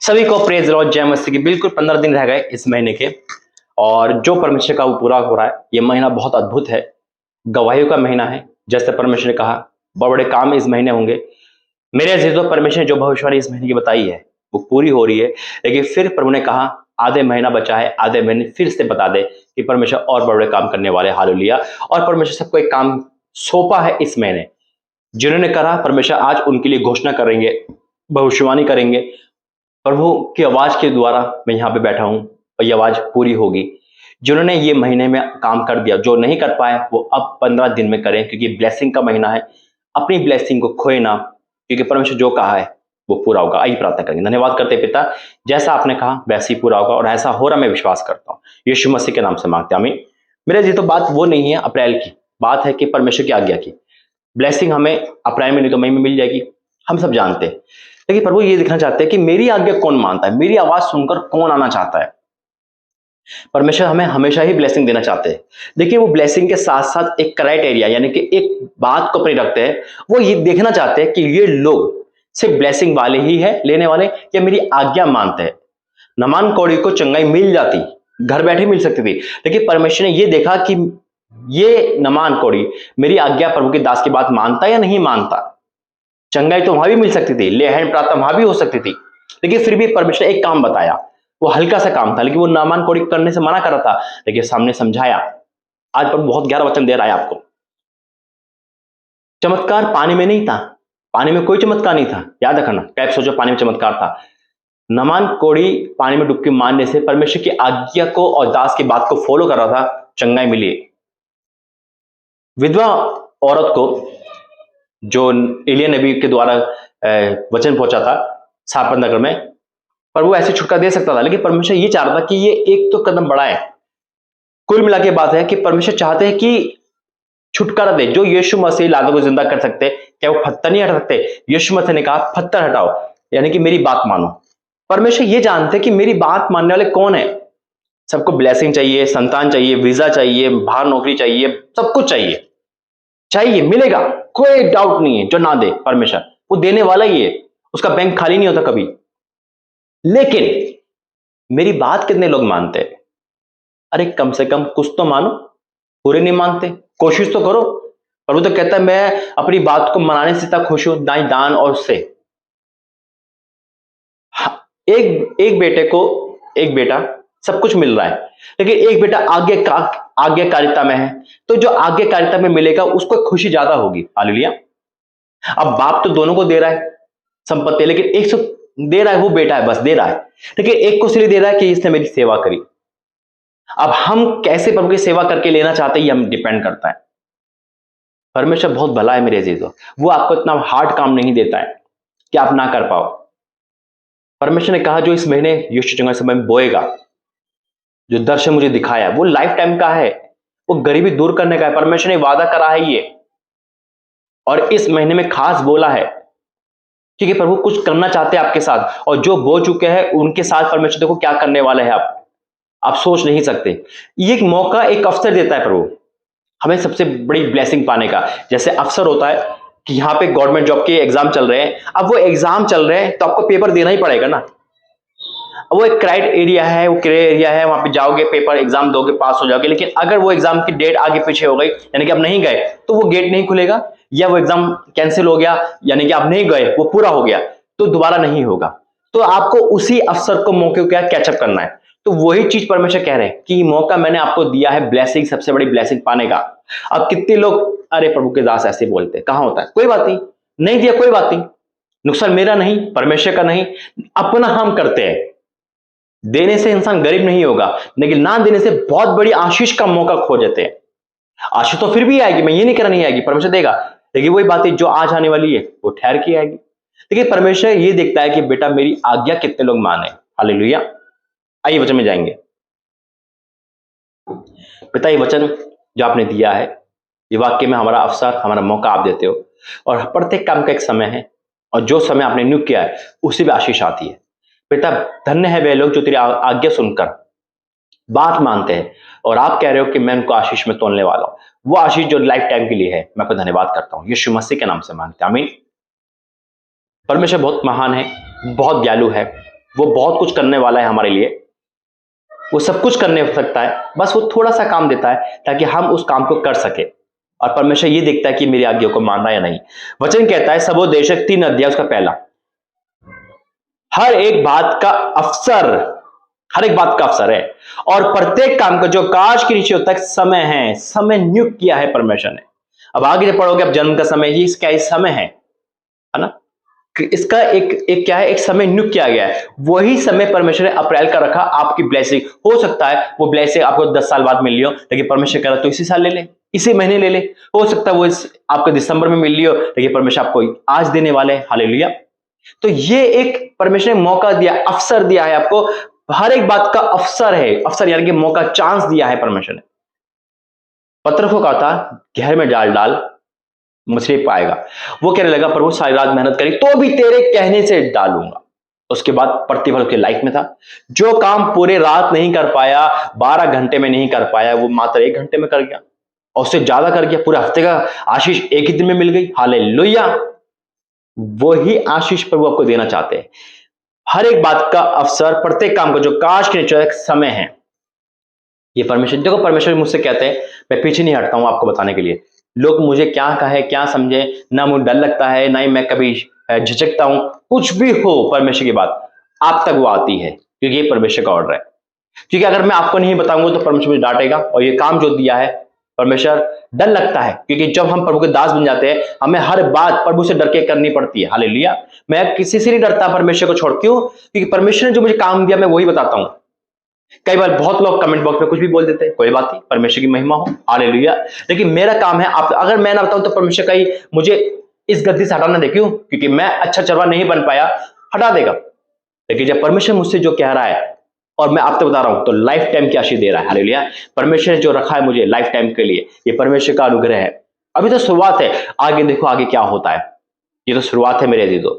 सभी को praise Lord, जय मसीह की। बिल्कुल 15 दिन रह गए इस महीने के, और जो परमेश्वर का वो पूरा हो रहा है। ये महीना बहुत अद्भुत है, गवाहियों का महीना है। जैसे परमेश्वर ने कहा बड़े बड़े काम इस महीने होंगे। मेरे अजीजों, परमेश्वर ने जो भविष्यवाणी इस महीने की बताई है वो पूरी हो रही है। लेकिन फिर प्रभु ने कहा आधे महीना बचा है, आधे महीने फिर से बता दे कि परमेश्वर और बड़े काम करने वाले। हालेलुया। और परमेश्वर सबको एक काम सौंपा है इस महीने। जिन्होंने करा, परमेश्वर आज उनके लिए घोषणा करेंगे, भविष्यवाणी करेंगे। प्रभु की आवाज के द्वारा मैं यहाँ पे बैठा हूँ और ये आवाज पूरी होगी। जिन्होंने ये महीने में काम कर दिया, जो नहीं कर पाए वो अब 15 दिन में करें, क्योंकि ब्लेसिंग का महीना है। अपनी ब्लेसिंग को खोए ना, क्योंकि परमेश्वर जो कहा है वो पूरा होगा। आइए प्रार्थना करेंगे। धन्यवाद करते पिता, जैसा आपने कहा वैसे ही पूरा होगा, और ऐसा हो रहा मैं विश्वास करता हूँ। यीशु मसीह के नाम से मांगते हैं, आमीन। मेरे जी, तो बात वो नहीं है अप्रैल की, बात है कि परमेश्वर की आज्ञा की। ब्लेसिंग हमें अप्रैल में नहीं तो मई में मिल जाएगी, हम सब जानते हैं। लेकिन प्रभु ये दिखना चाहते हैं कि मेरी आज्ञा कौन मानता है, मेरी आवाज सुनकर कौन आना चाहता है। परमेश्वर हमें हमेशा ही ब्लेसिंग देना चाहते हैं। देखिए, वो ब्लेसिंग के साथ साथ एक क्राइटेरिया, यानी कि एक बात को अपनी रखते हैं। वो ये देखना चाहते हैं कि ये लोग सिर्फ ब्लेसिंग वाले ही है लेने वाले, या मेरी आज्ञा मानते हैं। नमान कौड़ी को चंगाई मिल जाती, घर बैठे मिल सकती थी, लेकिन परमेश्वर ने ये देखा कि ये नमान कौड़ी मेरी आज्ञा, प्रभु के दास की बात मानता या नहीं मानता। चंगाई तो वहां भी मिल सकती थी, लेहन प्राप्त वहां भी हो सकती थी, लेकिन फिर भी परमेश्वर ने एक काम बताया। वो हल्का सा काम था, लेकिन वो नामान कोड़ी करने से मना कर रहा था, लेकिन सामने समझाया। आज प्रभु बहुत गहरा वचन दे रहा है आपको। चमत्कार पानी में नहीं था, पानी में कोई चमत्कार नहीं था। याद रखना, कैप सोचो पानी में चमत्कार था। नमान कोड़ी पानी में डुबकी मारने से परमेश्वर की आज्ञा को और दास की बात को फॉलो कर रहा था, चंगाई मिली। विधवा औरत को जो एलिया नबी के द्वारा वचन पहुंचा था सापत नगर में, पर वो ऐसे छुटकारा दे सकता था, लेकिन परमेश्वर ये चाह रहा था कि ये एक तो कदम बढ़ाए। कुल मिला के बात है कि परमेश्वर चाहते हैं कि छुटकारा दे। जो यीशु मसीह लाजर को जिंदा कर सकते, क्या वो पत्थर नहीं हटा सकते? यीशु मसीह ने कहा पत्थर हटाओ, यानी कि मेरी बात मानो। परमेश्वर ये जानते हैं कि मेरी बात मानने वाले कौन है। सबको ब्लेसिंग चाहिए, संतान चाहिए, वीजा चाहिए, बाहर नौकरी चाहिए, सब कुछ चाहिए, चाहिए, मिलेगा, कोई डाउट नहीं है। जो ना दे परमेश्वर, वो देने वाला ही है, उसका बैंक खाली नहीं होता कभी। लेकिन मेरी बात कितने लोग मानते हैं? अरे कम से कम कुछ तो मानो। पूरे नहीं मानते, कोशिश तो करो। प्रभु तो कहता है मैं अपनी बात को मनाने से तक खुश हूं, दाई दान और उससे। एक बेटे को, एक बेटा सब कुछ मिल रहा है, लेकिन एक बेटा आज्ञाकारिता में है, तो जो आज्ञाकारिता में मिलेगा उसको खुशी ज्यादा होगी। हालेलुया। अब बाप तो दोनों को दे रहा है संपत्ति, लेकिन एक दे रहा है, वो बेटा है, बस दे रहा है, लेकिन एक को इसलिए दे रहा है कि इसने मेरी सेवा करी। अब हम कैसे प्रभु की सेवा करके लेना चाहते हैं, ये हम डिपेंड करता है। परमेश्वर बहुत भला है मेरे अजीजों, वो आपको इतना हार्ड काम नहीं देता है कि आप ना कर पाओ। परमेश्वर ने कहा जो इस महीने यीशु चंगाई समय में बोएगा, जो दर्शन मुझे दिखाया, वो लाइफ टाइम का है, वो गरीबी दूर करने का है। परमेश्वर ने वादा करा है ये, और इस महीने में खास बोला है, क्योंकि प्रभु कुछ करना चाहते हैं आपके साथ, और जो बो चुके हैं उनके साथ परमेश्वर देखो क्या करने वाले हैं। आप सोच नहीं सकते। ये एक मौका, एक अवसर देता है प्रभु हमें सबसे बड़ी ब्लेसिंग पाने का। जैसे अवसर होता है कि यहाँ पे गवर्नमेंट जॉब के एग्जाम चल रहे हैं, अब वो एग्जाम चल रहे हैं तो आपको पेपर देना ही पड़ेगा ना। अब वो एक क्राइट एरिया है, वो क्रे एरिया है, वहां पे जाओगे, पेपर एग्जाम दोगे, पास हो जाओगे। लेकिन अगर वो एग्जाम की डेट आगे पीछे हो गई, यानी कि आप नहीं गए, तो वो गेट नहीं खुलेगा, या वो एग्जाम कैंसिल हो गया, यानी कि आप नहीं गए, वो पूरा हो गया, तो दोबारा नहीं होगा। तो आपको उसी अवसर को, मौके को क्या कैचअप करना है। तो वही चीज परमेश्वर कह रहे हैं कि मौका मैंने आपको दिया है ब्लेसिंग, सबसे बड़ी ब्लेसिंग पाने का। अब कितने लोग अरे प्रभु के दास ऐसे बोलते हैं, कहां होता है, कोई बात नहीं, नहीं दिया कोई बात नहीं, नुकसान मेरा नहीं, परमेश्वर का नहीं, अपना हम करते हैं। देने से इंसान गरीब नहीं होगा, लेकिन ना देने से बहुत बड़ी आशीष का मौका खो जाते हैं। आशीष तो फिर भी आएगी, मैं ये नहीं कह रहा नहीं आएगी, परमेश्वर देगा, लेकिन वही बात है जो आज आने वाली है वो ठहर के आएगी। लेकिन परमेश्वर ये देखता है कि बेटा मेरी आज्ञा कितने लोग माने। हालेलुया। आइए वचन में जाएंगे। पिता, ये वचन जो आपने दिया है, ये वाक्य में हमारा अवसर, हमारा मौका आप देते हो, और प्रत्येक काम का एक समय है, और जो समय आपने नियुक्त किया है उसी में आशीष आती है। पिता, धन्य है वे लोग जो तेरी आज्ञा सुनकर बात मानते हैं, और आप कह रहे हो कि मैं उनको आशीष में तोलने वाला हूं। वो आशीष जो लाइफ टाइम के लिए है, मैं आपको धन्यवाद करता हूं, यीशु मसीह के नाम से मांगते हैं, आमीन। परमेश्वर बहुत महान है, बहुत दयालु है, वो बहुत कुछ करने वाला है हमारे लिए, वो सब कुछ करने सकता है, बस वो थोड़ा सा काम देता है ताकि हम उस काम को कर सके। और परमेश्वर ये देखता है कि मेरी आज्ञा को मान रहा है या नहीं। वचन कहता है सबोदेशक 3 अध्याय उसका पहला, हर एक बात का अवसर, हर एक बात का अवसर है, और प्रत्येक काम का जो काश के नीचे होता है समय है, समय नियुक्त किया है परमेश्वर ने। अब आगे जब पढ़ोगे, अब जन्म का समय, ये इसका समय है ना, इसका एक क्या है, एक समय नियुक्त किया गया है। वही समय परमेश्वर ने अप्रैल का रखा आपकी ब्लेसिंग। हो सकता है वो ब्लेसिंग आपको 10 साल बाद मिल रही हो, लेकिन परमेश्वर कह रहा तो इसी साल ले ले, इसी महीने ले ले। हो सकता है वो आपको दिसंबर में मिल रही हो, लेकिन परमेश्वर आपको आज देने वाले हैं। हालेलुया। तो ये एक परमेश्वर ने मौका दिया, अवसर दिया है आपको। हर एक बात का अवसर है, अवसर यानी कि मौका, चांस दिया है परमेश्वर ने। पत्थर को कहा था गहरे में डाल मछली पाएगा। वो कहने लगा प्रभु सारी रात मेहनत करी तो भी तेरे कहने से डालूंगा। उसके बाद प्रतिफल उसके लाइफ में था। जो काम पूरे रात नहीं कर पाया, 12 घंटे में नहीं कर पाया, वो मात्र 1 घंटे में कर गया, और उससे ज्यादा कर गया। पूरे हफ्ते का आशीष एक ही दिन में मिल गई। हालेलुया। वही आशीष प्रभु आपको देना चाहते हैं। हर एक बात का अवसर, प्रत्येक काम का जो काश के नीचे एक समय है। ये परमेश्वर, देखो परमेश्वर मुझसे कहते हैं, मैं पीछे नहीं हटता हूं आपको बताने के लिए। लोग मुझे क्या कहे क्या समझे, ना मुझे डर लगता है, ना ही मैं कभी झिझकता हूं। कुछ भी हो, परमेश्वर की बात आप तक वो आती है, क्योंकि ये परमेश्वर का ऑर्डर है। क्योंकि अगर मैं आपको नहीं बताऊंगा तो परमेश्वर मुझे डांटेगा। और ये काम जो दिया है परमेश्वर, डर लगता है, क्योंकि जब हम प्रभु के दास बन जाते हैं, हमें हर बात प्रभु से डर के करनी पड़ती है। हालेलुया। मैं किसी से नहीं डरता परमेश्वर को छोड़। क्यों? क्योंकि परमेश्वर ने जो मुझे काम दिया मैं वही बताता हूं। कई बार बहुत लोग कमेंट बॉक्स में कुछ भी बोल देते हैं, कोई बात नहीं, परमेश्वर की महिमा हो। हालेलुया। लेकिन मेरा काम है, आप अगर मैं ना बताऊं तो परमेश्वर का ही मुझे इस गद्दी से हटाना दे। क्यों? क्योंकि मैं अच्छा चरवा नहीं बन पाया, हटा देगा। लेकिन जब परमेश्वर मुझसे जो कह रहा है और मैं आपको बता रहा हूं, तो लाइफ टाइम की आशीष दे रहा है। हालेलुया। परमेश्वर ने जो रखा है मुझे लाइफ टाइम के लिए, ये परमेश्वर का अनुग्रह है। अभी तो शुरुआत है, आगे देखो आगे क्या होता है। ये तो शुरुआत है मेरे अजीजों।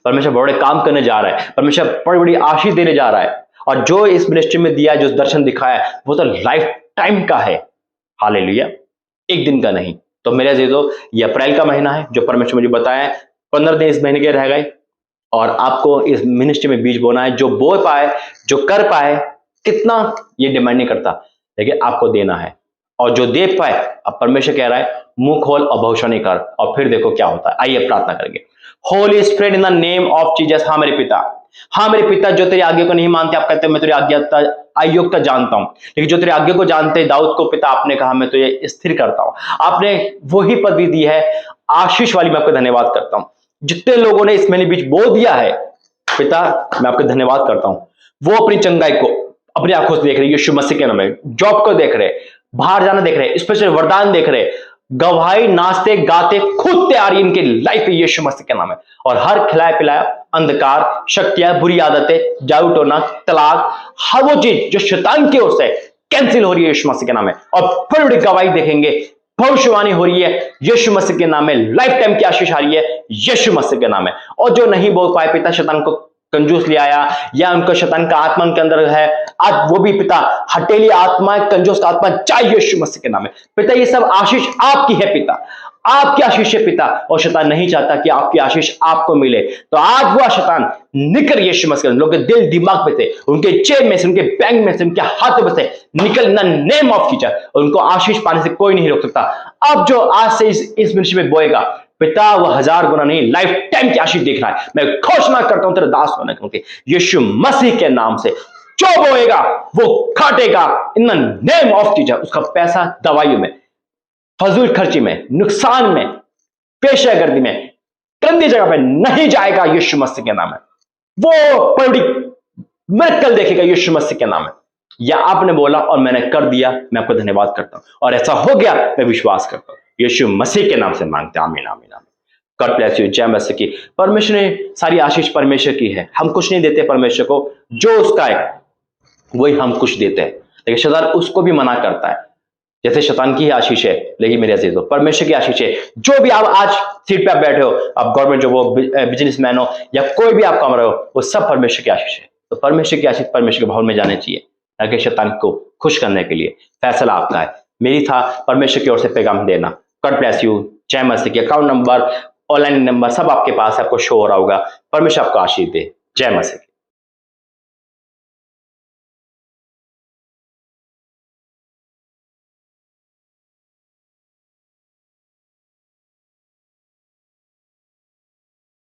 परमेश्वर बड़े काम करने जा रहा है, परमेश्वर बड़ी बड़ी आशीष देने जा रहा है। और जो इस मिनिस्ट्री में दिया है, जो दर्शन दिखाया है, वो तो लाइफ टाइम का है। हालेलुया। एक दिन का नहीं। तो मेरे अजीजों, ये अप्रैल का महीना है जो परमेश्वर मुझे बताया है। 15 दिन इस महीने के रह गए, और आपको इस मिनिस्ट्री में बीज बोना है। जो बो पाए, जो कर पाए, कितना ये डिमांड नहीं करता, लेकिन आपको देना है। और जो दे पाए, अब परमेश्वर कह रहा है मुंह खोल और भविष्यवाणी कर, और फिर देखो क्या होता है। आइए प्रार्थना करेंगे। Holi spirit in the name of Jesus. हाँ मेरे पिता, हाँ मेरे पिता, जो तेरी आज्ञा को नहीं मानते, आप कहते हैं मैं तेरी अयोग्यता जानता हूं, लेकिन जो तेरी आज्ञा को जानते हैं, दाऊद को पिता आपने कहा मैं तुझे स्थिर करता हूं। आपने वही पदवी दी है आशीष वाली। मैं आपका धन्यवाद करता हूं। जितने लोगों ने इस महीने बीच बो दिया है पिता, मैं आपका धन्यवाद करता हूं। वो अपनी चंगाई को अपनी आंखों से देख रहे, यीशु मसीह के नाम में। जॉब को देख रहे, बाहर जाना देख रहे, स्पेशल वरदान देख रहे, गवाही, नाचते गाते खुद तैयारी इनके लाइफ में यीशु मसीह के नाम है। और हर खिलाया पिलाया अंधकार, शक्तियां, बुरी आदतें, जादू टोना, तलाक, हर वो चीज जो शैतान की ओर से कैंसिल हो रही है यीशु मसीह के नाम में। और बड़ी बड़ी गवाही देखेंगे, भविष्यवाणी हो रही है यीशु मसीह के नाम में। लाइफ टाइम की आशीष आ रही है यीशु मसीह के नाम में। और जो नहीं बोल पाए पिता, शैतान को कंजूस ले आया, या उनको शैतान का आत्मा उनके अंदर है, आज वो भी पिता हटेली आत्मा, कंजूस का आत्मा चाहिए यीशु मसीह के नाम में। पिता ये सब आशीष आपकी है पिता, आपकी आशीष है पिता। और शैतान नहीं चाहता कि आपकी आशीष आपको मिले। तो आज वो शैतान निकल यीशु मसीह के, लोगों के दिल दिमाग में से, उनके जेब में से, उनके बैंक में से, उनके हाथों में से निकल in the name of Jesus. और उनको आशीष पाने से कोई नहीं रोक सकता। अब जो आज से इस मिनिस्ट्री में बोएगा पिता, वो 1000 गुना नहीं, लाइफ टाइम की आशीष देख रहा है। मैं घोषणा करता हूं तेरे दास होने के यीशु मसीह के नाम से, जो बोएगा वो काटेगा in the name of Jesus. उसका पैसा दवाइयों में, फजूल खर्ची में, नुकसान में, पेशागर्दी में, गंदी जगह पे नहीं जाएगा यीशु मसीह के नाम है। वो बड़ी मिरेकल देखेगा यीशु मसीह के नाम है। या आपने बोला और मैंने कर दिया, मैं आपको धन्यवाद करता हूं। और ऐसा हो गया, मैं विश्वास करता हूं। यीशु मसीह के नाम से मांगते हैं, आमीन आमीन आमीन। God bless you. जय मसीह की। परमेश्वर ने सारी आशीष परमेश्वर की है। हम कुछ नहीं देते परमेश्वर को, जो उसका है वही हम कुछ देते हैं। लेकिन शैतान उसको भी मना करता है। जैसे शैतान की ही आशीष है, लेकिन मेरे अजीजों परमेश्वर की आशीष है। जो भी आप आज सीट पे आप बैठे हो, आप गवर्नमेंट जो, वो बिजनेसमैन हो, या कोई भी आप काम रहे हो, वो सब परमेश्वर की आशीष है। तो परमेश्वर की आशीष परमेश्वर के भवन में जाने चाहिए, ताकि शैतान को खुश करने के लिए। फैसला आपका है। मेरी था परमेश्वर की ओर से पैगाम देना। God bless you. जय मसीह की। अकाउंट नंबर, ऑनलाइन नंबर सब आपके पास आपको शो हो रहा होगा। परमेश्वर आपको आशीष दे। जय मसीह।